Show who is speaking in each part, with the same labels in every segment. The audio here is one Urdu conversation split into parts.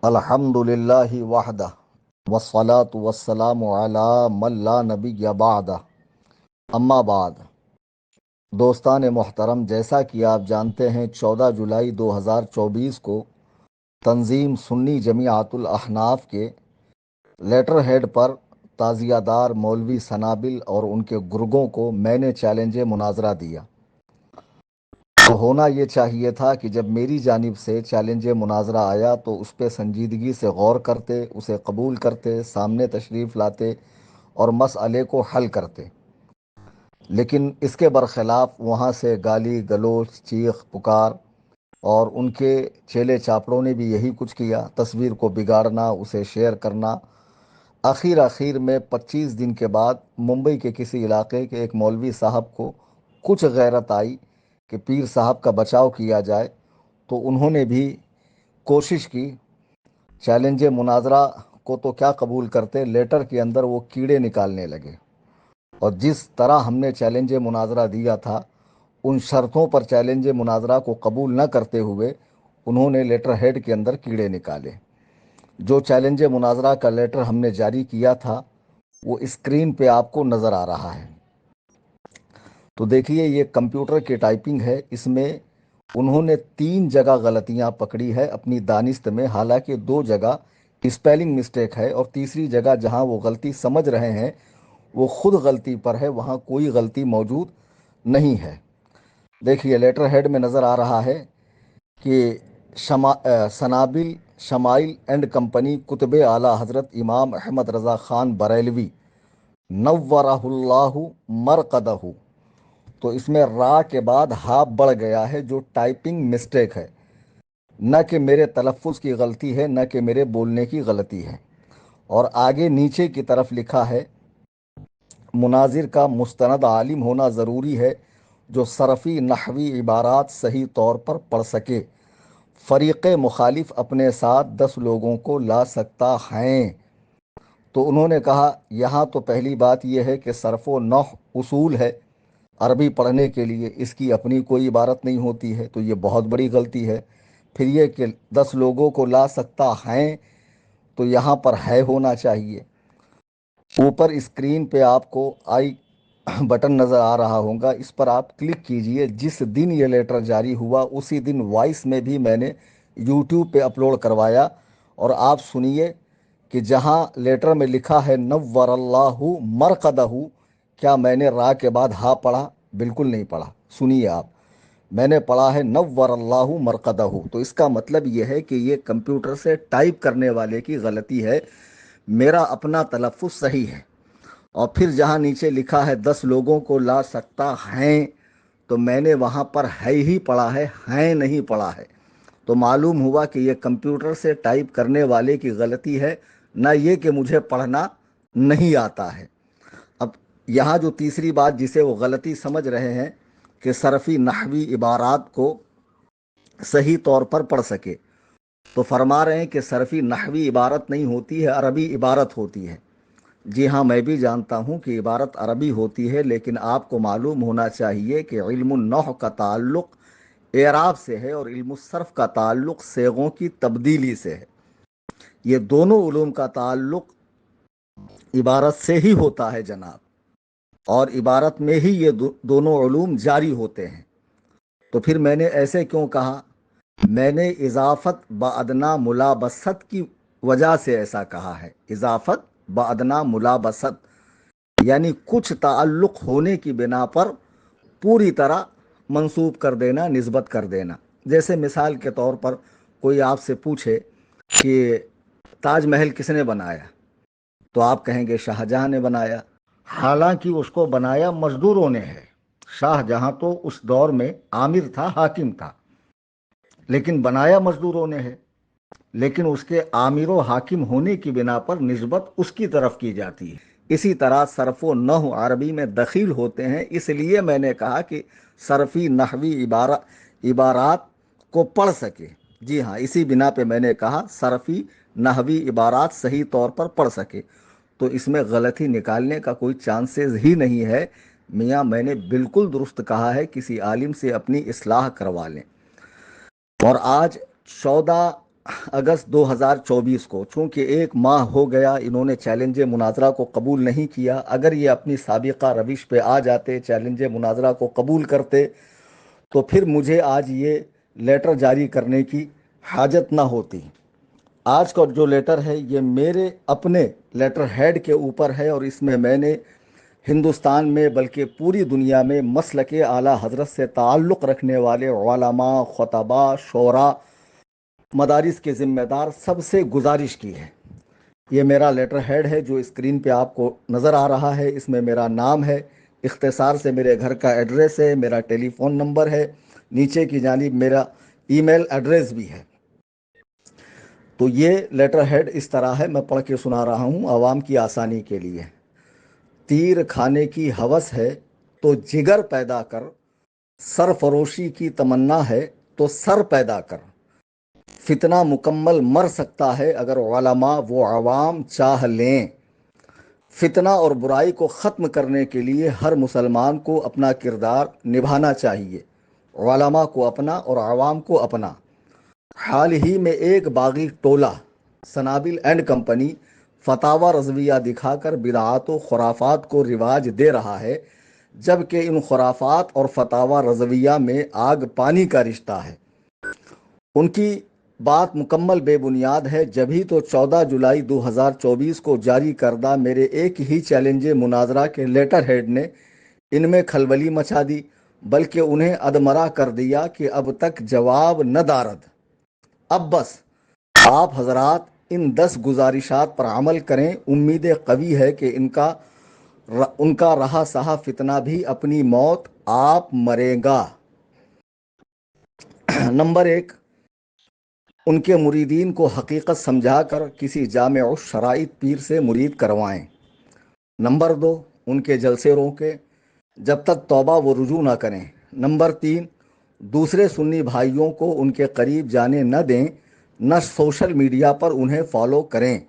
Speaker 1: الحمدللہ وحدہ والصلاة والسلام علی من لا نبی بعدہ اما بعد۔ دوستان محترم، جیسا کہ آپ جانتے ہیں 14 جولائی 2024 کو تنظیم سنی جمیعۃ الاحناف کے لیٹر ہیڈ پر تعزیہ دار مولوی سنابل اور ان کے گرگوں کو میں نے چیلنج مناظرہ دیا۔ تو ہونا یہ چاہیے تھا کہ جب میری جانب سے چیلنج مناظرہ آیا تو اس پہ سنجیدگی سے غور کرتے، اسے قبول کرتے، سامنے تشریف لاتے اور مسئلے کو حل کرتے، لیکن اس کے برخلاف وہاں سے گالی گلوچ، چیخ پکار، اور ان کے چیلے چاپڑوں نے بھی یہی کچھ کیا، تصویر کو بگاڑنا، اسے شیئر کرنا۔ آخر میں 25 دن کے بعد ممبئی کے کسی علاقے کے ایک مولوی صاحب کو کچھ غیرت آئی کہ پیر صاحب کا بچاؤ کیا جائے، تو انہوں نے بھی کوشش کی۔ چیلنج مناظرہ کو تو کیا قبول کرتے، لیٹر کے اندر وہ کیڑے نکالنے لگے، اور جس طرح ہم نے چیلنج مناظرہ دیا تھا ان شرطوں پر چیلنج مناظرہ کو قبول نہ کرتے ہوئے انہوں نے لیٹر ہیڈ کے اندر کیڑے نکالے۔ جو چیلنج مناظرہ کا لیٹر ہم نے جاری کیا تھا وہ اسکرین پہ آپ کو نظر آ رہا ہے۔ تو دیکھیے، یہ کمپیوٹر کی ٹائپنگ ہے، اس میں انہوں نے 3 جگہ غلطیاں پکڑی ہے اپنی دانست میں، حالانکہ 2 جگہ اسپیلنگ مسٹیک ہے، اور تیسری جگہ جہاں وہ غلطی سمجھ رہے ہیں وہ خود غلطی پر ہے، وہاں کوئی غلطی موجود نہیں ہے۔ دیکھیے لیٹر ہیڈ میں نظر آ رہا ہے کہ سنابل شمائل اینڈ کمپنی کتب اعلیٰ حضرت امام احمد رضا خان بریلوی نورہ اللہ مرقدہ، تو اس میں را کے بعد ہا بڑھ گیا ہے، جو ٹائپنگ مسٹیک ہے، نہ کہ میرے تلفظ کی غلطی ہے، نہ کہ میرے بولنے کی غلطی ہے۔ اور آگے نیچے کی طرف لکھا ہے مناظر کا مستند عالم ہونا ضروری ہے جو صرفی نحوی عبارات صحیح طور پر پڑھ سکے، فریق مخالف اپنے ساتھ 10 لوگوں کو لا سکتا ہے۔ تو انہوں نے کہا یہاں تو پہلی بات یہ ہے کہ صرف و نحو اصول ہے، عربی پڑھنے کے لیے اس کی اپنی کوئی عبارت نہیں ہوتی ہے، تو یہ بہت بڑی غلطی ہے۔ پھر یہ کہ 10 لوگوں کو لا سکتا ہے، تو یہاں پر ہے ہونا چاہیے۔ اوپر اسکرین پہ آپ کو آئی بٹن نظر آ رہا ہوگا، اس پر آپ کلک کیجئے۔ جس دن یہ لیٹر جاری ہوا اسی دن وائس میں بھی میں نے یوٹیوب پہ اپلوڈ کروایا، اور آپ سنیے کہ جہاں لیٹر میں لکھا ہے نور اللہ مرقدہ، کیا میں نے را کے بعد ہا پڑھا؟ بالکل نہیں پڑھا۔ سنیے آپ، میں نے پڑھا ہے نور اللہ مرقدہ، تو اس کا مطلب یہ ہے کہ یہ کمپیوٹر سے ٹائپ کرنے والے کی غلطی ہے، میرا اپنا تلفظ صحیح ہے۔ اور پھر جہاں نیچے لکھا ہے 10 لوگوں کو لا سکتا ہے، تو میں نے وہاں پر ہے ہی پڑھا ہے نہیں پڑھا ہے۔ تو معلوم ہوا کہ یہ کمپیوٹر سے ٹائپ کرنے والے کی غلطی ہے، نہ یہ کہ مجھے پڑھنا نہیں آتا ہے۔ اب یہاں جو تیسری بات جسے وہ غلطی سمجھ رہے ہیں کہ صرفی نحوی عبارات کو صحیح طور پر پڑھ سکے، تو فرما رہے ہیں کہ صرفی نحوی عبارت نہیں ہوتی ہے، عربی عبارت ہوتی ہے۔ جی ہاں، میں بھی جانتا ہوں کہ عبارت عربی ہوتی ہے، لیکن آپ کو معلوم ہونا چاہیے کہ علم النحو کا تعلق اعراب سے ہے اور علم الصرف کا تعلق صیغوں کی تبدیلی سے ہے۔ یہ دونوں علوم کا تعلق عبارت سے ہی ہوتا ہے جناب، اور عبارت میں ہی یہ دونوں علوم جاری ہوتے ہیں۔ تو پھر میں نے ایسے کیوں کہا؟ میں نے اضافت بادنا ملابست کی وجہ سے ایسا کہا ہے۔ اضافت بادنا ملابست یعنی کچھ تعلق ہونے کی بنا پر پوری طرح منسوب کر دینا، نسبت کر دینا۔ جیسے مثال کے طور پر کوئی آپ سے پوچھے کہ تاج محل کس نے بنایا، تو آپ کہیں گے شاہ جہاں نے بنایا، حالانکہ اس کو بنایا مزدوروں نے ہے۔ شاہ جہاں تو اس دور میں آمر تھا، حاکم تھا، لیکن بنایا مزدوروں نے ہے۔ لیکن اس کے آمر و حاکم ہونے کی بنا پر نسبت اس کی طرف کی جاتی ہے۔ اسی طرح صرف و نحو عربی میں دخیل ہوتے ہیں، اس لیے میں نے کہا کہ صرفی نحوی عبارات کو پڑھ سکے۔ جی ہاں، اسی بنا پہ میں نے کہا صرفی نحوی عبارات صحیح طور پر پڑھ سکے، تو اس میں غلطی نکالنے کا کوئی چانسز ہی نہیں ہے۔ میاں میں نے بالکل درست کہا ہے، کسی عالم سے اپنی اصلاح کروا لیں۔ اور آج 14 اگست 2024 کو، چونکہ ایک ماہ ہو گیا انہوں نے چیلنج مناظرہ کو قبول نہیں کیا، اگر یہ اپنی سابقہ روش پہ آ جاتے، چیلنج مناظرہ کو قبول کرتے، تو پھر مجھے آج یہ لیٹر جاری کرنے کی حاجت نہ ہوتی۔ آج کا جو لیٹر ہے یہ میرے اپنے لیٹر ہیڈ کے اوپر ہے، اور اس میں میں نے ہندوستان میں بلکہ پوری دنیا میں مسلک اعلیٰ حضرت سے تعلق رکھنے والے علماء، خطباء، شعراء، مدارس کے ذمہ دار سب سے گزارش کی ہے۔ یہ میرا لیٹر ہیڈ ہے جو اسکرین پہ آپ کو نظر آ رہا ہے، اس میں میرا نام ہے، اختصار سے میرے گھر کا ایڈریس ہے، میرا ٹیلی فون نمبر ہے، نیچے کی جانب میرا ای میل ایڈریس بھی ہے۔ تو یہ لیٹر ہیڈ اس طرح ہے، میں پڑھ کے سنا رہا ہوں عوام کی آسانی کے لیے۔ تیر کھانے کی ہوس ہے تو جگر پیدا کر، سرفروشی کی تمنا ہے تو سر پیدا کر، فتنہ مکمل مر سکتا ہے اگر علماء و عوام چاہ لیں، فتنہ اور برائی کو ختم کرنے کے لیے ہر مسلمان کو اپنا کردار نبھانا چاہیے، علماء کو اپنا اور عوام کو اپنا۔ حال ہی میں ایک باغی ٹولہ سنابل اینڈ کمپنی فتاوی رضویہ دکھا کر بدعات و خرافات کو رواج دے رہا ہے، جبکہ ان خرافات اور فتاوی رضویہ میں آگ پانی کا رشتہ ہے۔ ان کی بات مکمل بے بنیاد ہے، جبھی تو 14 جولائی 2024 کو جاری کردہ میرے ایک ہی چیلنج مناظرہ کے لیٹر ہیڈ نے ان میں کھلبلی مچا دی، بلکہ انہیں ادمرہ کر دیا کہ اب تک جواب نہ دارد۔ اب بس آپ حضرات ان 10 گزارشات پر عمل کریں، امید قوی ہے کہ ان کا رہا سہا فتنہ بھی اپنی موت آپ مرے گا۔ نمبر 1، ان کے مریدین کو حقیقت سمجھا کر کسی جامع الشرائط پیر سے مرید کروائیں۔ نمبر 2، ان کے جلسے روکیں جب تک توبہ و رجوع نہ کریں۔ نمبر 3، دوسرے سنی بھائیوں کو ان کے قریب جانے نہ دیں، نہ سوشل میڈیا پر انہیں فالو کریں۔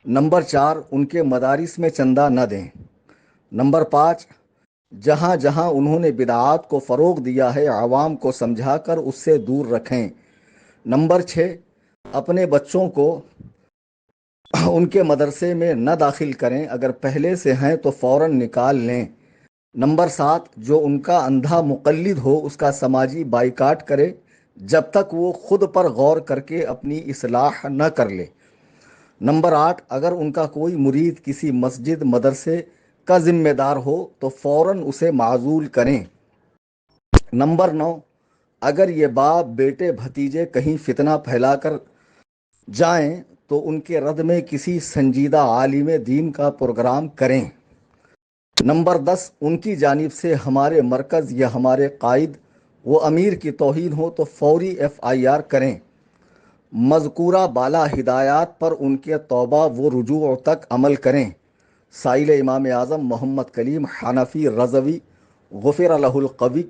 Speaker 1: نمبر 4، ان کے مدارس میں چندہ نہ دیں۔ نمبر 5، جہاں جہاں انہوں نے بدعات کو فروغ دیا ہے عوام کو سمجھا کر اس سے دور رکھیں۔ نمبر 6، اپنے بچوں کو ان کے مدرسے میں نہ داخل کریں، اگر پہلے سے ہیں تو فوراً نکال لیں۔ نمبر 7، جو ان کا اندھا مقلد ہو اس کا سماجی بائیکاٹ کرے جب تک وہ خود پر غور کر کے اپنی اصلاح نہ کر لے۔ نمبر 8، اگر ان کا کوئی مرید کسی مسجد مدرسے کا ذمہ دار ہو تو فوراً اسے معزول کریں۔ نمبر 9، اگر یہ باپ بیٹے بھتیجے کہیں فتنہ پھیلا کر جائیں تو ان کے رد میں کسی سنجیدہ عالم دین کا پروگرام کریں۔ نمبر 10، ان کی جانب سے ہمارے مرکز یا ہمارے قائد و امیر کی توہین ہو تو فوری FIR کریں۔ مذکورہ بالا ہدایات پر ان کے توبہ و رجوع تک عمل کریں۔ سائل امام اعظم محمد کلیم حنفی رضوی غفر لہ القوی،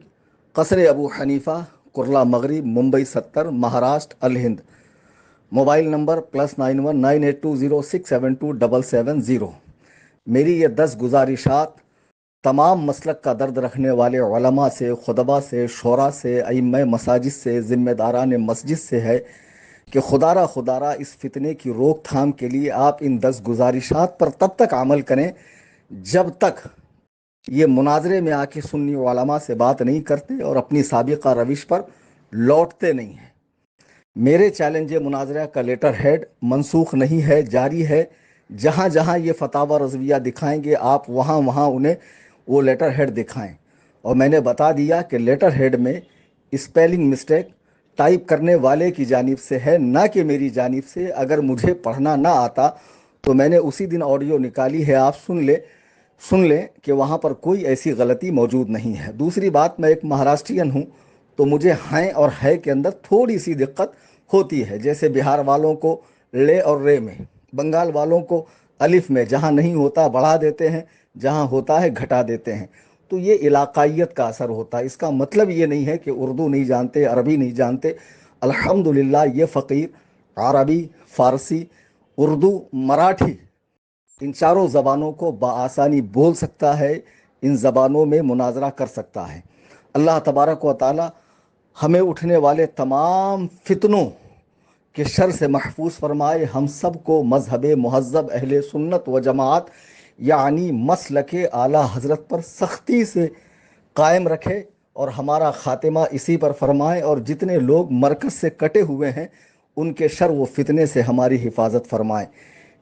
Speaker 1: قصر ابو حنیفہ، کرلا مغرب، ممبئی 70، مہاراشٹر، الہند۔ Mobile number +91 9820672770۔ میری یہ 10 گزارشات تمام مسلک کا درد رکھنے والے علماء سے، خطباء سے، شعراء سے، ائمہ مساجد سے، ذمہ داران مسجد سے ہے کہ خدا را اس فتنے کی روک تھام کے لیے آپ ان 10 گزارشات پر تب تک عمل کریں جب تک یہ مناظرے میں آ کے سنی علماء سے بات نہیں کرتے اور اپنی سابقہ روش پر لوٹتے نہیں ہیں۔ میرے چیلنج مناظرہ کا لیٹر ہیڈ منسوخ نہیں ہے، جاری ہے۔ جہاں جہاں یہ فتاوی رضویہ دکھائیں گے آپ وہاں وہاں انہیں وہ لیٹر ہیڈ دکھائیں۔ اور میں نے بتا دیا کہ لیٹر ہیڈ میں اسپیلنگ مسٹیک ٹائپ کرنے والے کی جانب سے ہے، نہ کہ میری جانب سے۔ اگر مجھے پڑھنا نہ آتا تو میں نے اسی دن آڈیو نکالی ہے، آپ سن لیں کہ وہاں پر کوئی ایسی غلطی موجود نہیں ہے۔ دوسری بات، میں ایک مہاراشٹرین ہوں تو مجھے ہیں اور ہے کے اندر تھوڑی سی دقت ہوتی ہے، جیسے بہار والوں کو لے اور رے میں، بنگال والوں کو الف میں، جہاں نہیں ہوتا بڑھا دیتے ہیں، جہاں ہوتا ہے گھٹا دیتے ہیں۔ تو یہ علاقائیت کا اثر ہوتا ہے، اس کا مطلب یہ نہیں ہے کہ اردو نہیں جانتے، عربی نہیں جانتے۔ الحمدللہ یہ فقیر عربی، فارسی، اردو، مراٹھی، ان چاروں زبانوں کو بآسانی بول سکتا ہے، ان زبانوں میں مناظرہ کر سکتا ہے۔ اللہ تبارک و تعالی ہمیں اٹھنے والے تمام فتنوں کے شر سے محفوظ فرمائے، ہم سب کو مذہب مہذب اہل سنت و جماعت یعنی مسلک اعلیٰ حضرت پر سختی سے قائم رکھے اور ہمارا خاتمہ اسی پر فرمائے، اور جتنے لوگ مرکز سے کٹے ہوئے ہیں ان کے شر و فتنے سے ہماری حفاظت فرمائے۔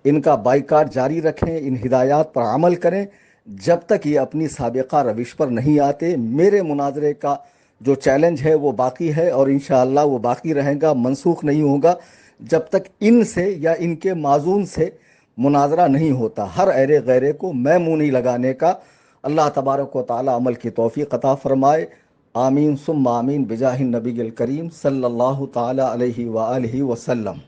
Speaker 1: ان کا بائیکاٹ جاری رکھیں، ان ہدایات پر عمل کریں جب تک یہ اپنی سابقہ روش پر نہیں آتے۔ میرے مناظرے کا جو چیلنج ہے وہ باقی ہے اور انشاءاللہ وہ باقی رہے گا، منسوخ نہیں ہوگا جب تک ان سے یا ان کے معزون سے مناظرہ نہیں ہوتا۔ ہر ایرے غیرے کو میں منہ نہیں لگانے کا۔ اللہ تبارک و تعالی عمل کی توفیق عطا فرمائے۔ آمین ثم آمین بجاہ النبی الکریم صلی اللہ تعالی علیہ وآلہ وسلم۔